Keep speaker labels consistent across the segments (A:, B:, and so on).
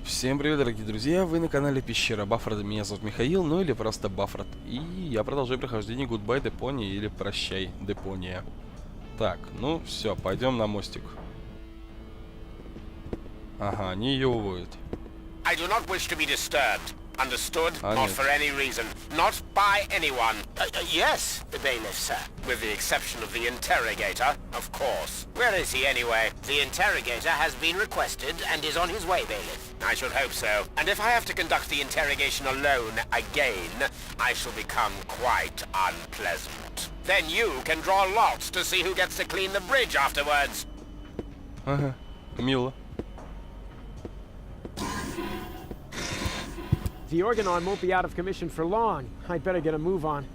A: Всем привет, дорогие друзья, вы на канале Пещера Баффорда, меня зовут Михаил, ну или просто Баффорд. И я продолжаю прохождение Goodbye Deponia или Прощай Deponia. Так, ну все, пойдем на мостик. Ага, они ее уводят.
B: I do not wish to be disturbed. Understood? Not for any reason. Not by anyone. Yes, the bailiff, sir. With the exception of the interrogator, of course. Where is he anyway? The interrogator has been requested and is on his way, bailiff. I should hope so. And if I have to conduct the interrogation alone again, I shall become quite unpleasant. Then you can draw lots to see who gets to clean the bridge afterwards.
A: Ага, мило.
C: The organon won't be out of commission for long. I'd better get a move on.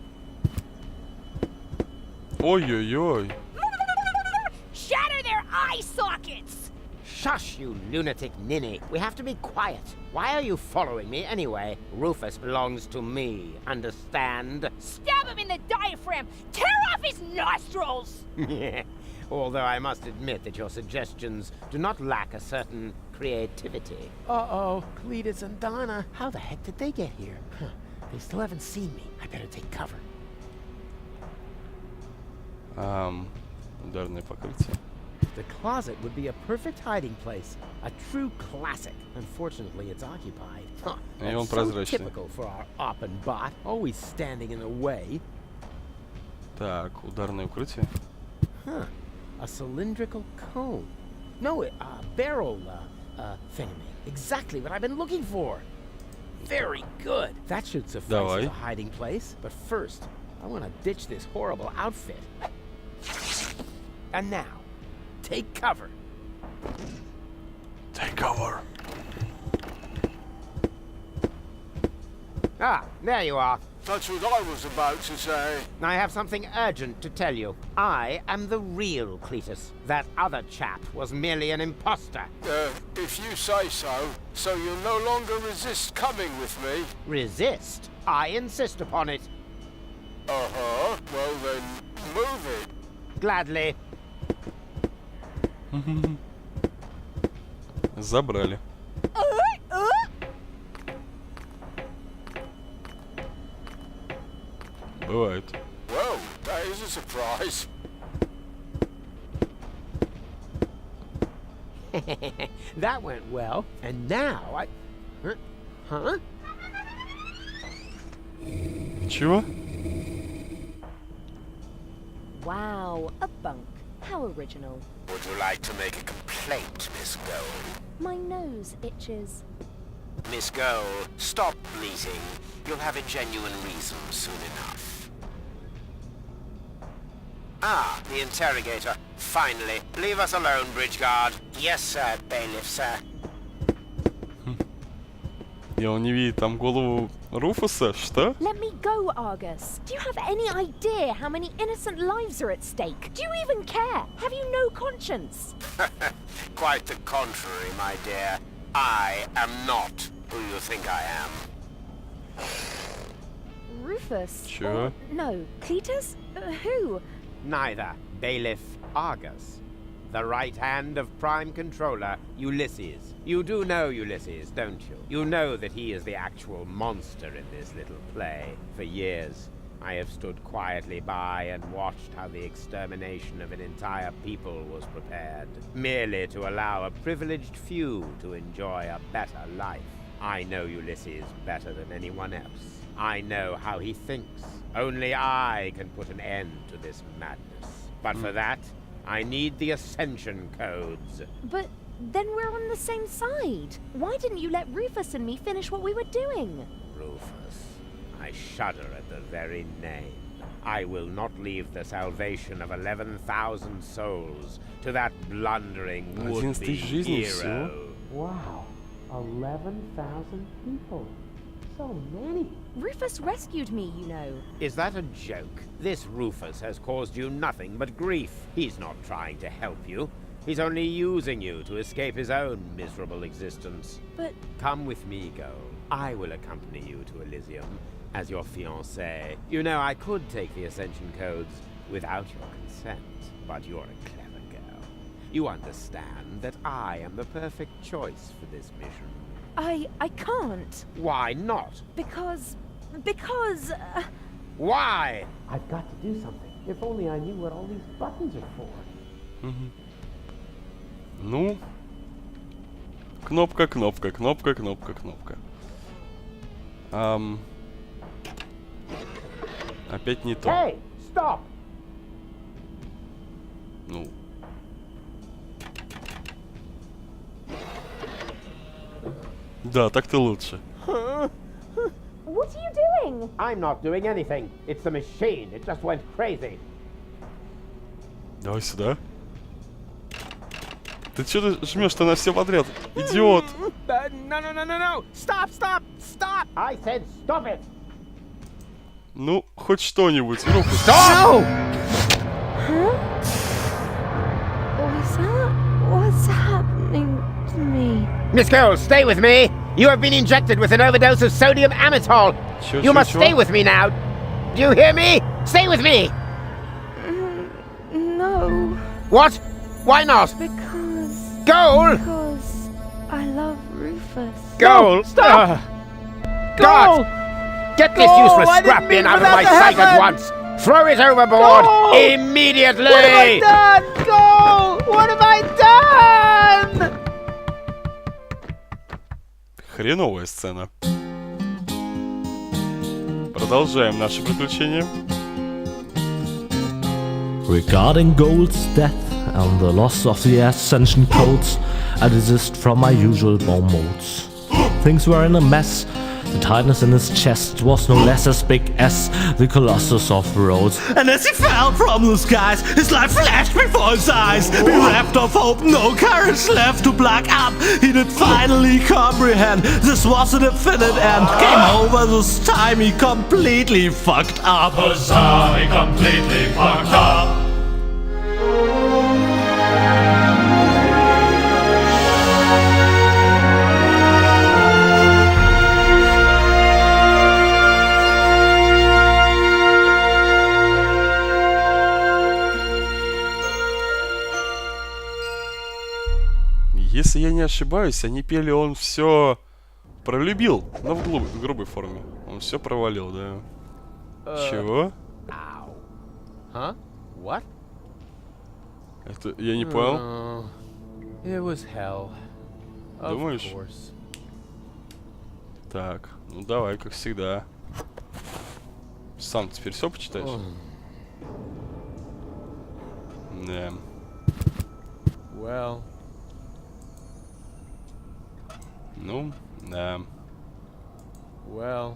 A: Ой-ой-ой.
D: Shatter their eye sockets!
E: Shush, you lunatic ninny. We have to be quiet. Why are you following me anyway? Rufus belongs to me. Understand?
D: Stab him in the diaphragm! Tear off his nostrils!
E: Although I must admit that your suggestions do not lack a certain creativity.
C: Uh-oh, Cletus and Donna. How the heck did they get here? Huh. They still haven't seen me. I better take cover.
A: Ударное покрытие.
C: The closet would be a perfect hiding place. A true classic. Unfortunately, it's occupied. Huh.
A: И он
C: That's so
A: прозрачный.
C: typical for our op and bot. Always standing in the way.
A: Так, ударное укрытие.
C: Huh. A cylindrical cone. No, a barrel, thingamay. Exactly what I've been looking for. Very good. That should suffice
A: Давай.
C: as a hiding place. But first, I want to ditch this horrible outfit. And now, take cover.
A: Take cover.
E: Ah, there you are.
B: That's what I was about to say.
E: I have something urgent to tell you. I am the real Cletus. That other chap was merely an imposter.
B: If you say so. So you'll no longer resist coming with me?
E: Resist? I insist upon it.
B: Uh-huh. Well then, move it.
E: Gladly.
A: Забрали. Бывает.
B: Well, that is a surprise.
C: That went well. And now I... Huh?
A: Чего?
D: Wow, a bunk. How original.
B: Would you like to make a complaint, Miss Gold?
D: My nose itches.
B: Miss Gold, stop bleating. You'll have a genuine reason soon enough. Ah, the interrogator. Finally. Leave us alone, bridge guard. Yes, sir, bailiff, sir.
A: И он не видит там голову Руфуса, что?
D: Let me go, Argus. Do you have any idea how many innocent lives are at stake? Do you even care? Have you no conscience?
B: Quite the contrary, my dear. I am not who you think I am.
D: Rufus?
A: Sure.
D: Or, no, Cletus? Who?
E: Neither. Bailiff Argus. The right hand of Prime Controller, Ulysses. You do know Ulysses, don't you? You know that he is the actual monster in this little play. For years, I have stood quietly by and watched how the extermination of an entire people was prepared, merely to allow a privileged few to enjoy a better life. I know Ulysses better than anyone else. I know how he thinks. Only I can put an end to this madness. But for that, I need the Ascension codes.
D: But then we're on the same side. Why didn't you let Rufus and me finish what we were doing?
E: Rufus. I shudder at the very name. I will not leave the salvation of 11,000 souls to that blundering
A: 11
E: would-be
A: тысяч жизней
E: hero.
A: всего?
C: Wow. 11,000 people. So many.
D: Rufus rescued me, you know.
E: Is that a joke? This Rufus has caused you nothing but grief. He's not trying to help you. He's only using you to escape his own miserable existence.
D: But
E: Come with me, Gold. I will accompany you to Elysium as your fiancée. You know, I could take the Ascension codes without your consent, but you're a clever girl. You understand that I am the perfect choice for this mission.
D: I can't.
E: Why not?
D: Because...
E: Why?
C: I've got to do something. If only I knew what all these buttons are for.
A: Ну... Кнопка, кнопка, кнопка, кнопка, кнопка. Опять не то.
C: Hey, stop!
A: Ну... Да, так-то лучше.
D: What are you doing?
C: I'm not doing anything. It's the machine. It just went crazy.
A: Давай сюда. Ты что ты жмешь-то на все подряд? Идиот!
C: No. Stop! I said stop it!
A: Ну, хоть что-нибудь. Руфус.
C: No!
D: What's happening to me?
E: Miss Cole, stay with me. You have been injected with an overdose of sodium amytal. You must stay with me now. Do you hear me? Stay with me.
D: No.
E: What? Why not?
D: Because I love Rufus.
E: Goal!
C: Stop!
E: God! Get this
C: Goal!
E: useless
C: I didn't
E: scrap
C: mean
E: bin out
C: for
E: of my
C: that to
E: sight at
C: happen!
E: once! Throw it overboard!
C: Goal!
E: Immediately!
C: What have I done? Goal! What have I done?
A: Хреновая сцена. Продолжаем наши приключения.
F: Regarding Gold's death and the loss of the ascension codes, I desist from my usual bomb modes. Things were in a mess. The tightness in his chest was no less as big as the Colossus of Rhodes. And as he fell from the skies, his life flashed before his eyes. Bereft of hope, no courage left to black up. He did finally comprehend this was a definite end. Game over this time, he completely fucked up.
G: He completely fucked up.
A: Если я не ошибаюсь, они пели «Он все пролюбил», но в грубой форме. Он все провалил, да. Чего?
C: Huh? What?
A: Это я не понял.
C: It was hell.
A: Думаешь?
C: Of course.
A: Так, ну давай, как всегда. Сам теперь все почитаешь? Да.
C: Well.
A: Ну, да.
C: Well.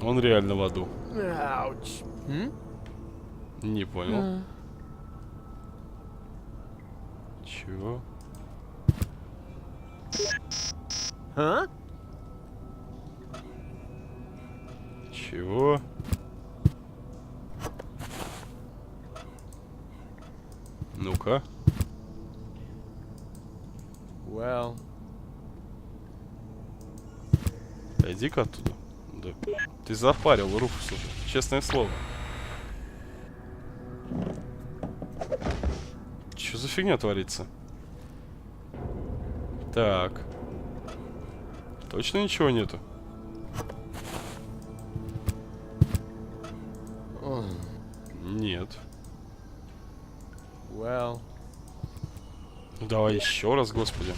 A: Он реально в аду.
C: Ouch.
A: Не понял. Чего?
C: Huh?
A: Чего? Ну-ка.
C: Well.
A: Иди-ка оттуда. Да. Ты запарил Руфус уже. Честное слово. Что за фигня творится? Так. Точно ничего нету? Нет.
C: Well.
A: Ну давай еще раз, господи.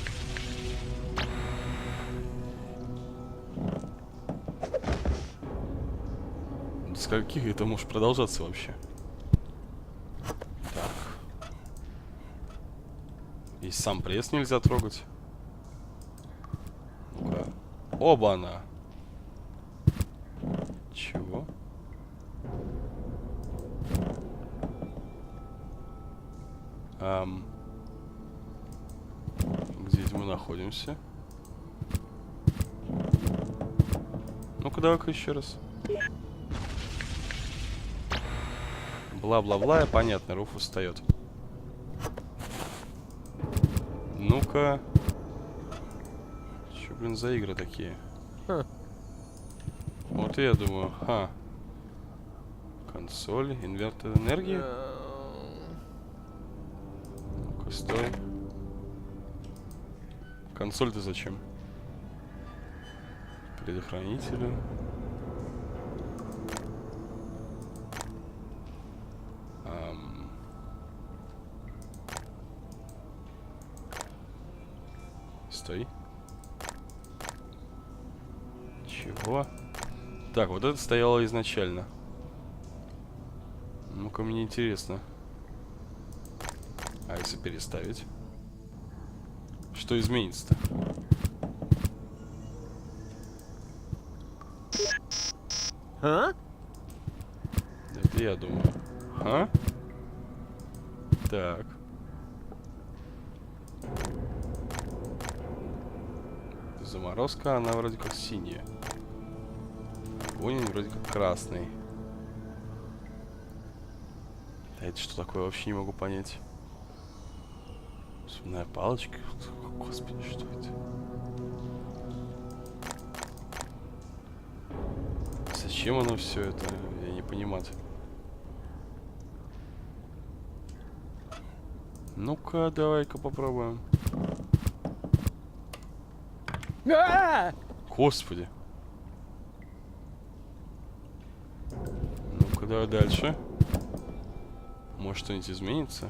A: До скольких это может продолжаться вообще? Так. И сам пресс нельзя трогать. Ну-ка. Оба-на. Чего? Где мы находимся? Ну-ка, давай-ка еще раз. Бла-бла-бла, понятно, Руфус встает. Ну-ка. Что, блин, за игры такие? Вот и я думаю, консоль, инвертор энергии. Ну-ка, стой. Консоль-то зачем? Предохранители. Стой. Чего? Так, вот это стояло изначально. Ну-ка, мне интересно. А если переставить? Что изменится-то?
C: Huh?
A: Это я думаю. Так. Заморозка, она вроде как синяя. Огонь вроде как красный. А это что такое, вообще не могу понять. Сумная палочка. Господи, что это? Зачем оно все это? Я не понимаю. Ну-ка, давай-ка попробуем. Господи. Ну-ка, давай дальше. Может, что-нибудь изменится?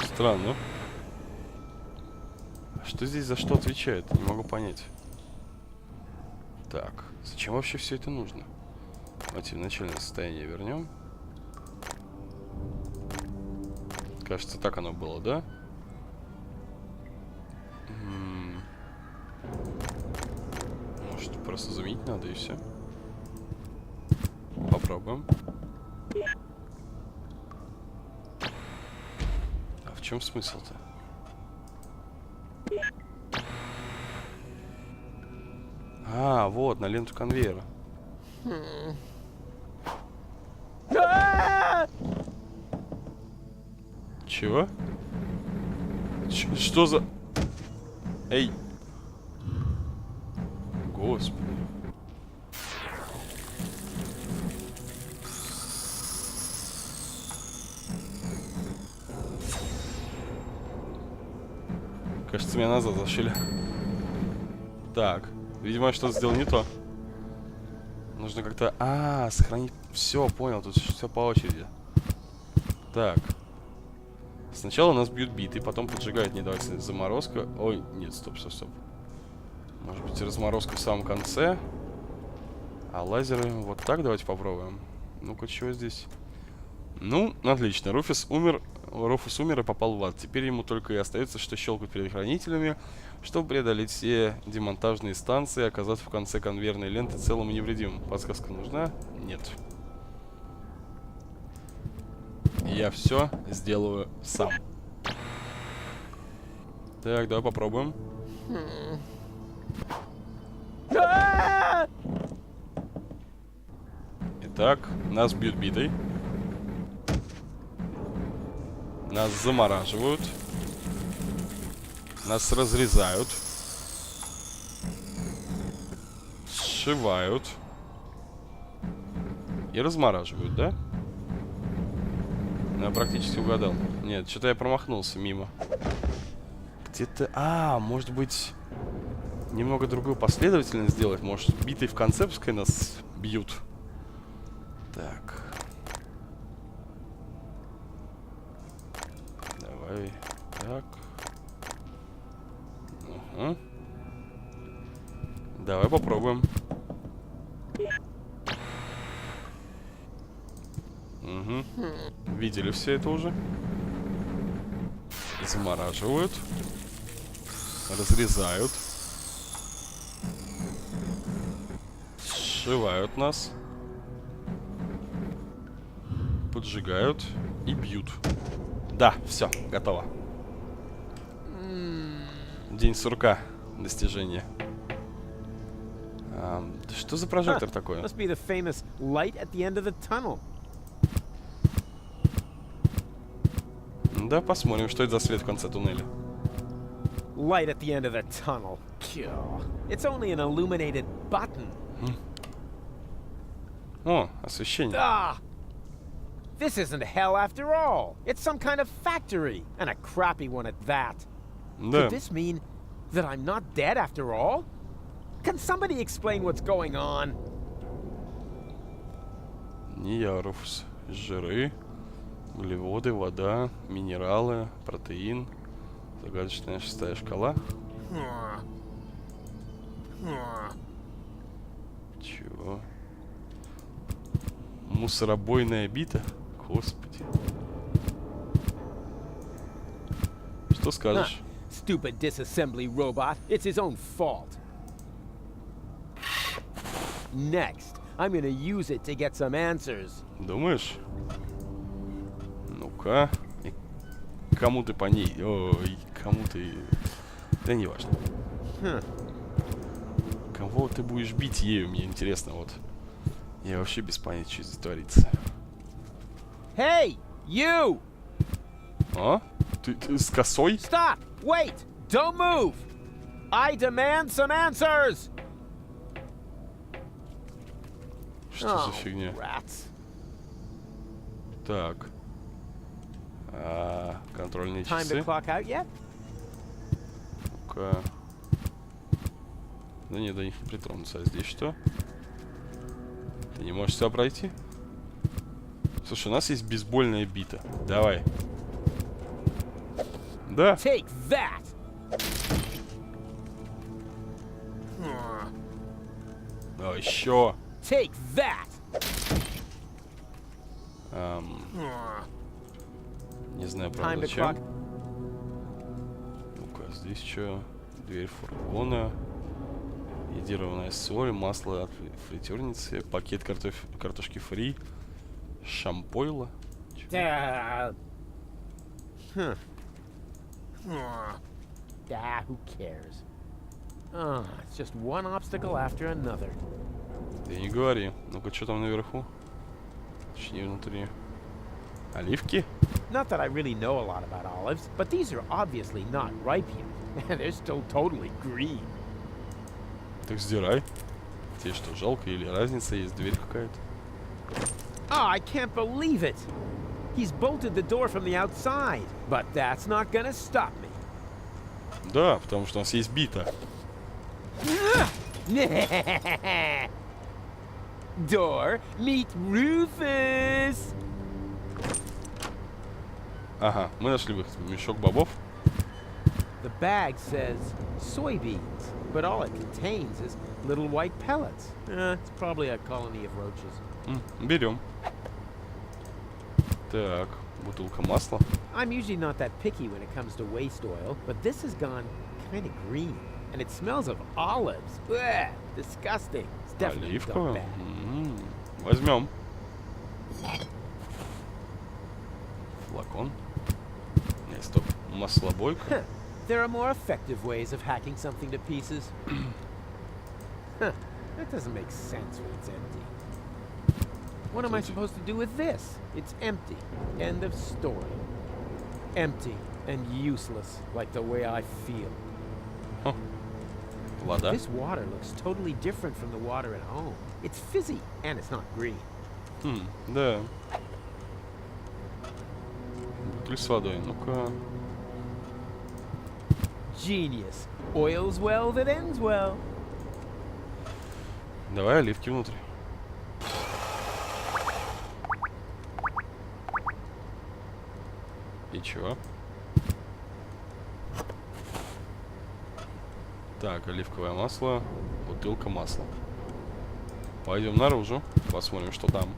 A: Странно. А что здесь за что отвечает? Не могу понять. Так, зачем вообще все это нужно? Давайте в начальное состояние вернем. Кажется, так оно было, да? Может, просто заменить надо и все. Попробуем. А в чем смысл-то? А, вот, на ленту конвейера. Чего? Что за... Эй! Господи. Кажется, меня назад зашили. Так. Видимо, я что-то сделал не то. Нужно как-то... сохранить... Все, понял, тут все по очереди. Так. Сначала нас бьют биты, потом поджигает, не давайте заморозка. Ой, нет, стоп. Может быть, разморозка в самом конце. А лазеры... Вот так давайте попробуем. Ну-ка, чего здесь? Ну, отлично. Руфус умер и попал в ад. Теперь ему только и остается, что щелкать предохранителями, чтобы преодолеть все демонтажные станции и оказаться в конце конвейерной ленты целым и невредимым. Подсказка нужна? Нет. Я все сделаю сам. Так, давай попробуем. Итак, нас бьют битой. Нас замораживают. Нас разрезают. Сшивают. И размораживают, да? Я практически угадал. Нет, что-то я промахнулся мимо. Где-то... может быть... Немного другую последовательность сделать. Может, битой в конце пускай нас бьют. Так. Давай. Так. Угу. Давай попробуем. Угу. Видели все это уже? Замораживают. Разрезают. Сшивают нас. Поджигают и бьют. Да, все, готово. День сурка. достижение. Что за прожектор такой?
E: Must be the famous light at the end of the tunnel.
A: Да, посмотрим, что это за свет в конце туннеля.
E: Light at the end of the tunnel. It's only an illuminated button.
A: О, освещение.
E: Ah! This isn't hell after all. It's some kind of factory, and a crappy one at that.
A: Да.
E: Could this mean that I'm not dead after all? Can somebody explain what's going on?
A: Неярус. Жиры, углеводы, вода, минералы, протеин. Загадочная 6-я шкала. Чего? Мусоробойная бита? Господи. Что скажешь?
E: Stupid disassembly robot. It's his own fault. Next, I'm gonna use it to get some answers.
A: Думаешь? Ну-ка. И кому ты по ней? Ой, кому ты... Да не важно. Кого ты будешь бить ею, мне интересно, вот. Я вообще без понятия, что здесь творится.
E: Hey, you!
A: А? Ты с косой?
E: Stop! Wait! Don't move! I demand some answers!
A: Что за фигня?
E: Rats.
A: Так. Контрольные
E: Time to
A: часы.
E: clock out yet?
A: Ну-ка. Да нет, до них не притронуться. А здесь что? Ты не можешь сюда пройти? Слушай, у нас есть бейсбольная бита. Давай. Да.
E: Take that!
A: Давай еще.
E: Take that!
A: Не знаю,
E: Time
A: правда,
E: to
A: зачем.
E: clock.
A: Ну-ка, здесь что? Дверь фургона. Йодированная соль, масло от фритюрницы, пакет картошки фри, шампойла.
E: Who cares? It's just one obstacle after another.
A: Да не говори. Ну-ка, что там наверху? Точнее, внутри. Оливки?
E: Not that I really know a lot about olives, but these are obviously not ripe yet. They're still totally green.
A: Так сдирай. Тебе что, жалко или разница? Есть дверь какая-то?
E: Oh, I can't believe it! He's bolted the door from the outside, but that's not gonna stop me.
A: Да, потому что у нас есть бита.
E: Door, meet Rufus!
A: Ага, мы нашли выход. Мешок бобов.
E: The bag says soybeans, but all it contains is little white pellets. It's probably a colony of roaches.
A: Берем. Так, бутылка масла.
E: I'm usually not that picky when it comes to waste oil, but this has gone kind of green, and it smells of olives. Ugh, disgusting. It's definitely gone
A: Оливковая.
E: bad.
A: Возьмем. Флакон. Не, стоп. Маслобойка.
E: There are more effective ways of hacking something to pieces. That doesn't make sense when it's empty. What am I supposed to do with this? It's empty. End of story. Empty and useless, like the way I feel.
A: Вода.
E: This water looks totally different from the water at home. It's fizzy, and it's not green.
A: Да. Бутыль с водой. Ну-ка.
E: Genius. Oils well that ends well.
A: Давай оливки внутрь. И чего? Так, оливковое масло, бутылка масла. Пойдем наружу, посмотрим, что там.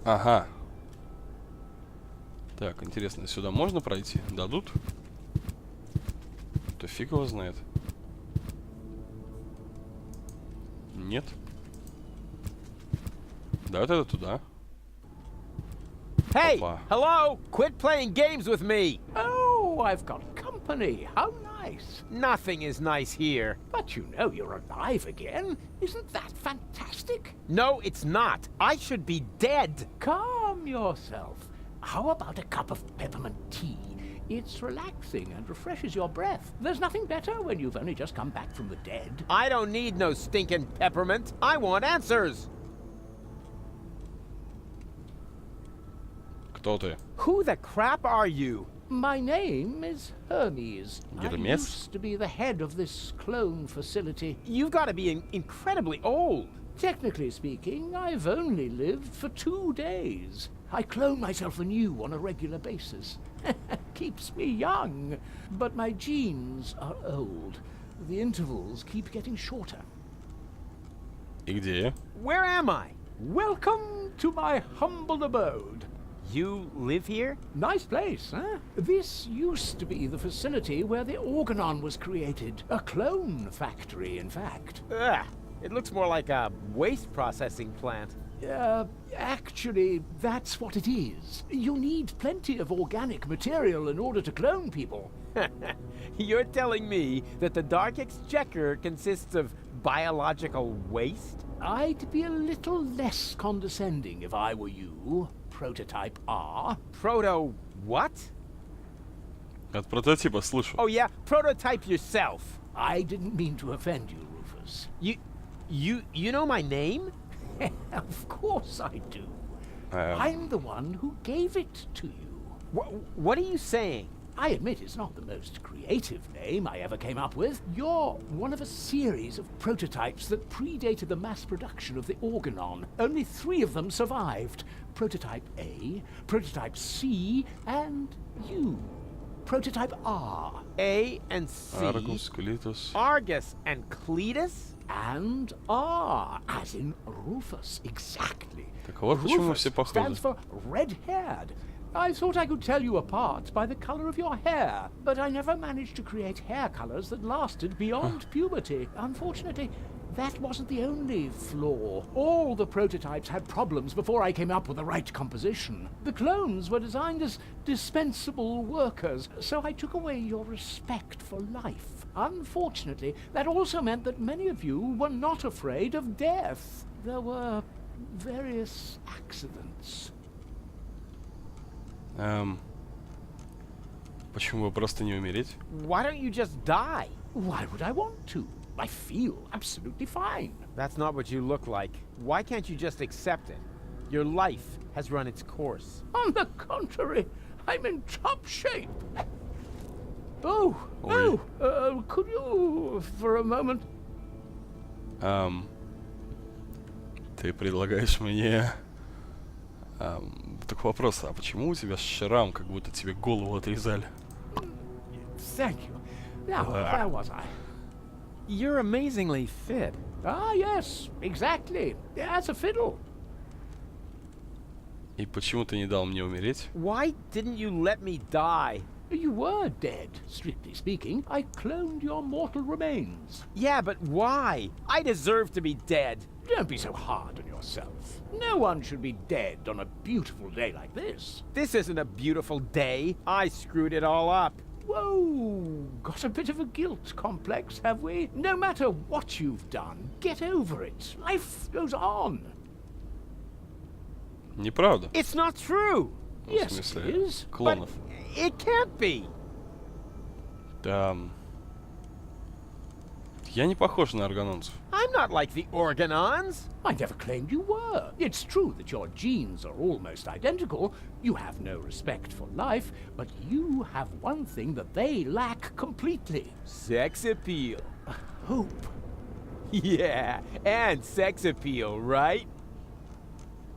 A: Ага. Так, интересно, сюда можно пройти? Дадут? То фиг его знает. Нет. Давай тогда туда.
E: Hey!
A: Опа.
E: Hello! Quit playing games with me!
D: Oh,
C: Oh, I've got company. How nice.
E: Nothing is nice here.
C: But you know you're alive again. Isn't that fantastic?
E: No, it's not. I should be dead.
C: Calm yourself. How about a cup of peppermint tea? It's relaxing and refreshes your breath. There's nothing better when you've only just come back from the dead.
E: I don't need no stinking peppermint. I want answers.
A: Кто ты?
E: Who the crap are you?
C: My name is Hermes. I
A: Hermes?
C: used to be the head of this clone facility.
E: You've got to be incredibly old.
C: Technically speaking, I've only lived for 2 days. I clone myself anew on a regular basis. Keeps me young, but my genes are old. The intervals keep getting shorter.
A: И где я?
E: Where am I?
C: Welcome to my humble abode.
E: You live here?
C: Nice place, huh? This used to be the facility where the Organon was created. A clone factory, in fact.
E: Ugh, it looks more like a waste processing plant.
C: Actually, that's what it is. You need plenty of organic material in order to clone people.
E: You're telling me that the Dark Exchequer consists of biological waste?
C: I'd be a little less condescending if I were you, Prototype R.
E: Proto what?
A: От прототипа слышу.
E: Oh yeah, prototype yourself.
C: I didn't mean to offend you, Rufus.
E: You know my name?
C: Of course I do. I'm the one who gave it to you.
E: What are you saying?
C: I admit it's not the most creative name I ever came up with. You're one of a series of prototypes that predated the mass production of the Organon. Only 3 of them survived. Prototype A, Prototype C, and you. Prototype R.
E: A and C.
A: Argus, Cletus.
E: Argus and Cletus?
C: And R, as in Rufus, exactly.
A: Так вот почему все
C: Rufus
A: похожи.
C: stands for red-haired. I thought I could tell you apart by the color of your hair, but I never managed to create hair colors that lasted beyond puberty. Unfortunately, that wasn't the only flaw. All the prototypes had problems before I came up with the right composition. The clones were designed as dispensable workers, so I took away your respect for life. Unfortunately, that also meant that many of you were not afraid of death. There were various accidents.
A: Почему бы просто не умереть?
E: Why don't you just die?
C: Why would I want to? I feel absolutely fine.
E: That's not what you look like. Why can't you just accept it? Your life has run its course.
C: On the contrary, I'm in top shape. Oh,
A: Oi.
C: could you, for a moment?
A: Ты предлагаешь мне... Так вопрос, а почему у тебя шрам, как будто тебе голову отрезали?
C: Thank you. Now, where was I?
E: You're amazingly fit.
C: Ah, yes, exactly. As a fiddle.
A: И почему ты не дал мне умереть?
E: Why didn't you let me die?
C: You were dead, strictly speaking. I cloned your mortal remains.
E: Yeah, but why? I deserve to be dead.
C: Don't be so hard on yourself. No one should be dead on a beautiful day like this.
E: This isn't a beautiful day. I screwed it all up.
C: Whoa, got a bit of a guilt complex, have we? No matter what you've done, get over it. Life goes on.
A: Неправда.
E: It's not true.
A: Ну, в
C: Yes,
A: смысле,
C: it is.
A: клонов.
E: It can't be.
A: Я не похож на органонцев.
E: I'm not like the Organons.
C: I never claimed you were. It's true that your genes are almost identical. You have no respect for life, but you have one thing that they lack completely.
E: Sex appeal.
C: Hope.
E: Yeah, and sex appeal, right?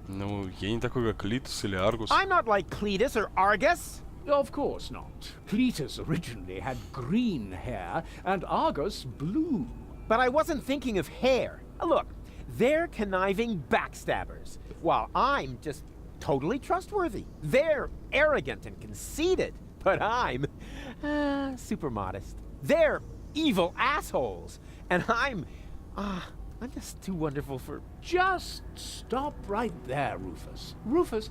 A: Ну, я не такой, как Клитус или Аргус.
E: I'm not like Cletus or Argus.
C: Of course not. Cletus originally had green hair, and Argus blue.
E: But I wasn't thinking of hair. Look, they're conniving backstabbers, while I'm just totally trustworthy. They're arrogant and conceited, but I'm super modest. They're evil assholes, and I'm just too wonderful for...
C: Just stop right there, Rufus. Rufus,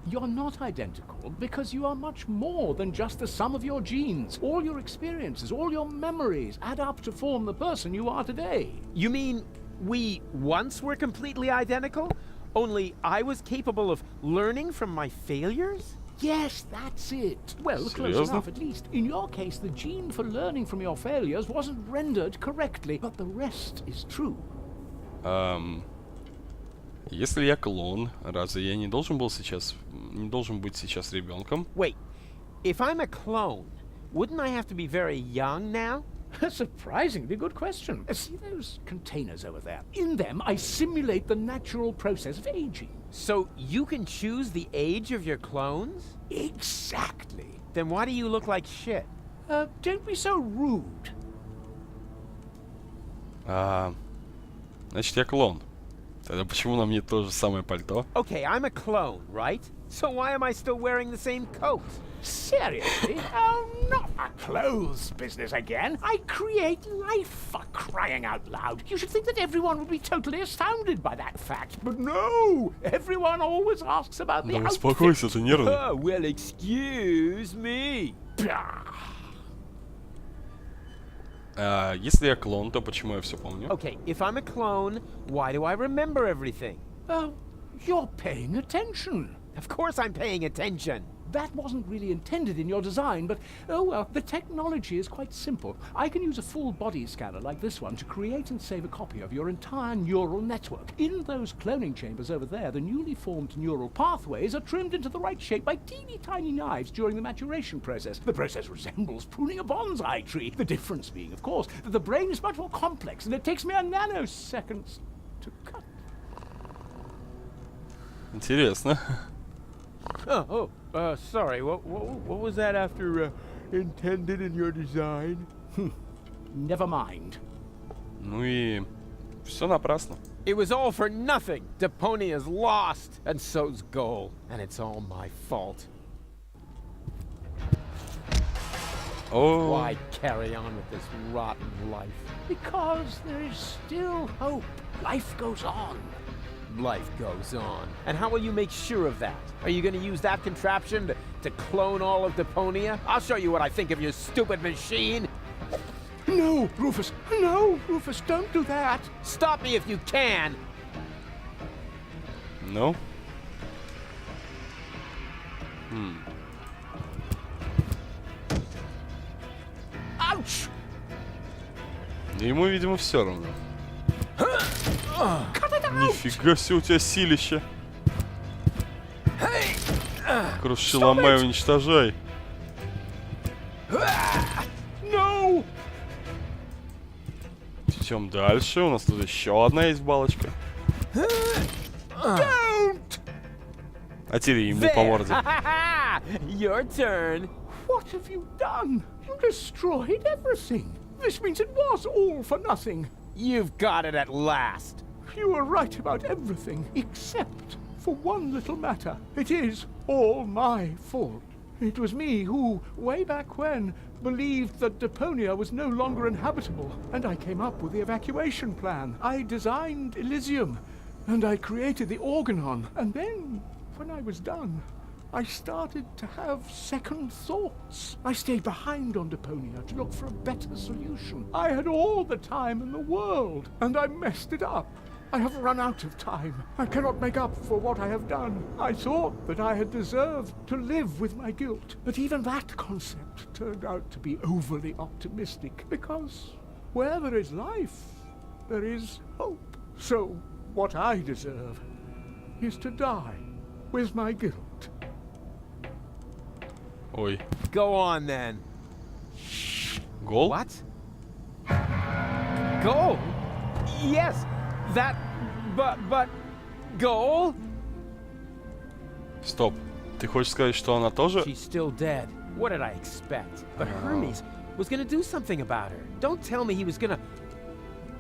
C: You're not identical because you are much more than just the sum of your genes. All your experiences, all your memories add up to form the person you are today.
E: You mean we once were completely identical? Only I was capable of learning from my failures?
C: Yes, that's it. Well, close
A: Seriously?
C: enough at least. In your case, the gene for learning from your failures wasn't rendered correctly, but the rest is true.
A: Если я клон, разве я не должен быть сейчас ребенком?
E: Wait, if I'm a clone, wouldn't I have to be very young now?
C: A surprisingly good question. See those containers over there? In them, I simulate the natural process of aging.
E: So you can choose the age of your clones?
C: Exactly.
E: Then why do you look like shit?
C: Don't be so rude.
A: Значит, я клон. Тогда почему на мне то же самое пальто?
E: Okay, I'm a clone, right? So why am I still wearing the same coat?
C: Seriously? Oh, not a clothes business again. I create life, for crying out loud. You should think that everyone would be totally astounded by that fact. But no! Everyone always asks about the
A: Да
C: outfit.
A: успокойся, ты нервный.
E: Oh, well, excuse me.
A: Если я клон, то почему я все помню?
E: Okay, if I'm a clone, why do I remember everything?
C: You're paying attention.
E: Of course I'm paying attention.
C: That wasn't really intended in your design, but oh well, the technology is quite simple. I can use a full body scanner like this one to create and save a copy of your entire neural network. In those cloning chambers over there, the newly formed neural pathways are trimmed into the right shape by teeny tiny knives during the maturation process. The process resembles pruning a bonsai tree. The difference being, of course, that the brain is much more complex and it takes mere nanoseconds to cut.
A: Интересно.
E: Sorry, what was that after intended in your design?
C: Never mind.
A: Ну и все напрасно.
E: It was all for nothing. Deponia's lost, and so's Goal, and it's all my fault.
A: О,
E: Why carry on with this rotten life?
C: Because there is still hope. Life goes on.
E: Life goes on. And how will you make sure of that? Are you going to use that contraption to clone all of Deponia? I'll show you what I think of your stupid machine.
C: No, Rufus. No, Rufus, don't do that.
E: Stop me if you can.
A: ну.
C: Ouch!
A: Ему, видимо, все равно.
C: Cut it out!
A: Нифига себе у тебя силище. Круши, ломай, уничтожай.
C: No!
A: Идем дальше. У нас тут еще одна есть балочка.
C: Don't!
A: А теперь ему по морде.
E: Your turn.
C: What have you done? You destroyed everything. This means it was all for nothing.
E: You've got it at last.
C: You were right about everything, except for one little matter. It is all my fault. It was me who, way back when, believed that Deponia was no longer inhabitable, and I came up with the evacuation plan. I designed Elysium, and I created the Organon, and then, when I was done, I started to have second thoughts. I stayed behind on Deponia to look for a better solution. I had all the time in the world, and I messed it up. I have run out of time. I cannot make up for what I have done. I thought that I had deserved to live with my guilt, but even that concept turned out to be overly optimistic, because where there is life, there is hope. So what I deserve is to die with my guilt.
A: Ой.
E: Go on then.
A: Гол?
E: What? Goal? Yes, that, but, Goal?
A: Стоп. Ты хочешь сказать, что она тоже?
E: She's still dead. What did I expect? But Hermes was gonna do something about her. Don't tell me he was gonna...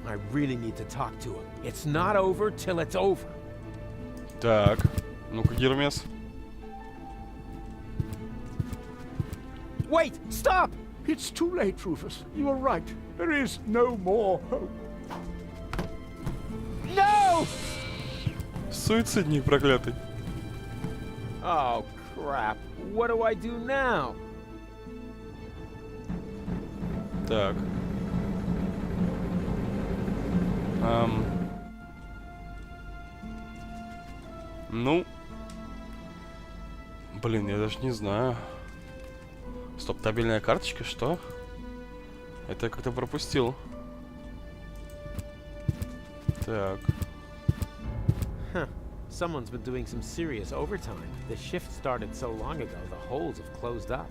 E: I really need to talk to him. It's not over till it's over.
A: Так. Ну-ка, Гермес.
E: Wait! Stop!
C: It's too late, Rufus. You are right. There is no more hope.
E: No!
A: Суицидник проклятый.
E: Oh, crap. What do I do now?
A: Так. Ну. Блин, я даже не знаю. Стоп, табельная карточка, что? Это я как-то пропустил. Так.
E: Huh. Someone's been doing some serious overtime. The shift started so long ago, the holes have closed up.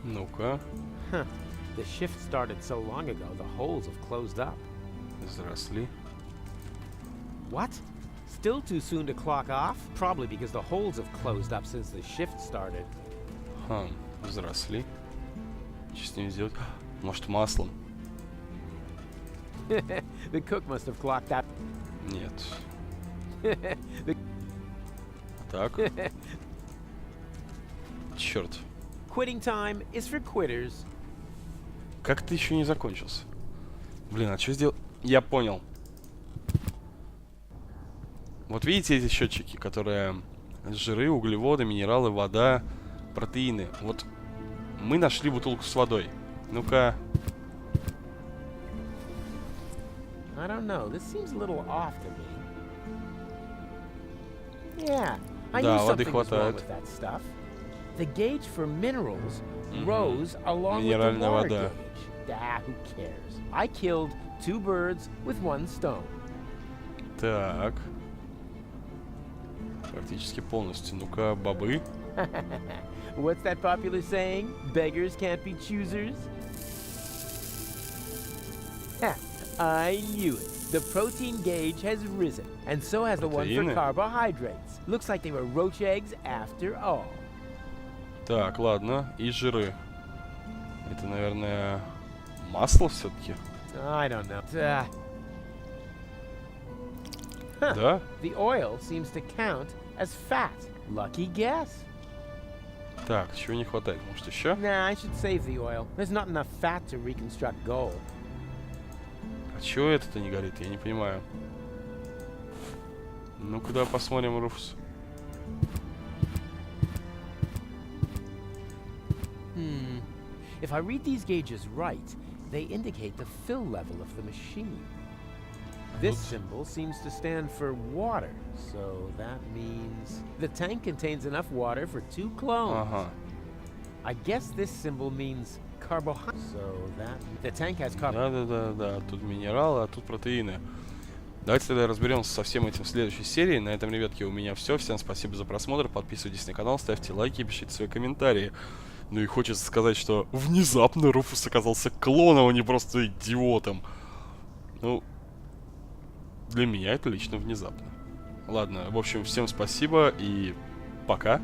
A: Ну-ка.
E: Huh. The shift started so long ago, the holes have closed up.
A: Заросли.
E: What? Still too soon to clock off? Probably because the holes have closed up since the shift started.
A: Заросли. Что с ними сделать? Может, маслом?
E: The cook must have clocked that.
A: Нет. Так. Черт.
E: Quitting time is for quitters.
A: Как ты еще не закончился? Блин, а что сделал? Я понял. Вот видите эти счетчики, которые жиры, углеводы, минералы, вода, протеины. Вот мы нашли бутылку с водой. Ну-ка.
E: I don't know. This seems a little off to me. Yeah, I knew something was wrong with that stuff. The gauge for minerals rose along with the water gauge. Ah, who cares? I killed 2 birds with 1 stone.
A: Так. Практически полностью. Ну-ка, бобы.
E: What's that popular saying? Beggars can't be choosers? Ha, I knew it. The protein gauge has risen, and so has the one for carbohydrates. Looks like they were roach eggs after all.
A: Так, ладно. И жиры. Это, наверное, масло все-таки?
E: I don't know.
A: Да?
E: The oil seems to count as fat. Lucky guess.
A: Так, чего не хватает? Может, еще?
E: Nah, I should save the oil. There's not enough fat to reconstruct gold.
A: А чего это-то не горит? Я не понимаю. Ну, куда посмотрим, Руфус?
E: If I read these gauges right, they indicate the fill level of the machine. This symbol seems to stand for water, so that means the tank contains enough water for 2 clones. I guess this symbol means carbohydrate, so that the tank has carbohydrate.
A: Да. Тут минералы, а тут протеины. Давайте тогда разберемся со всем этим в следующей серии. На этом, ребятки, у меня все. Всем спасибо за просмотр. Подписывайтесь на канал, ставьте лайки, пишите свои комментарии. Ну и хочется сказать, что внезапно Руфус оказался клоном, а не просто идиотом. Ну, для меня это лично внезапно. Ладно, в общем, всем спасибо и пока.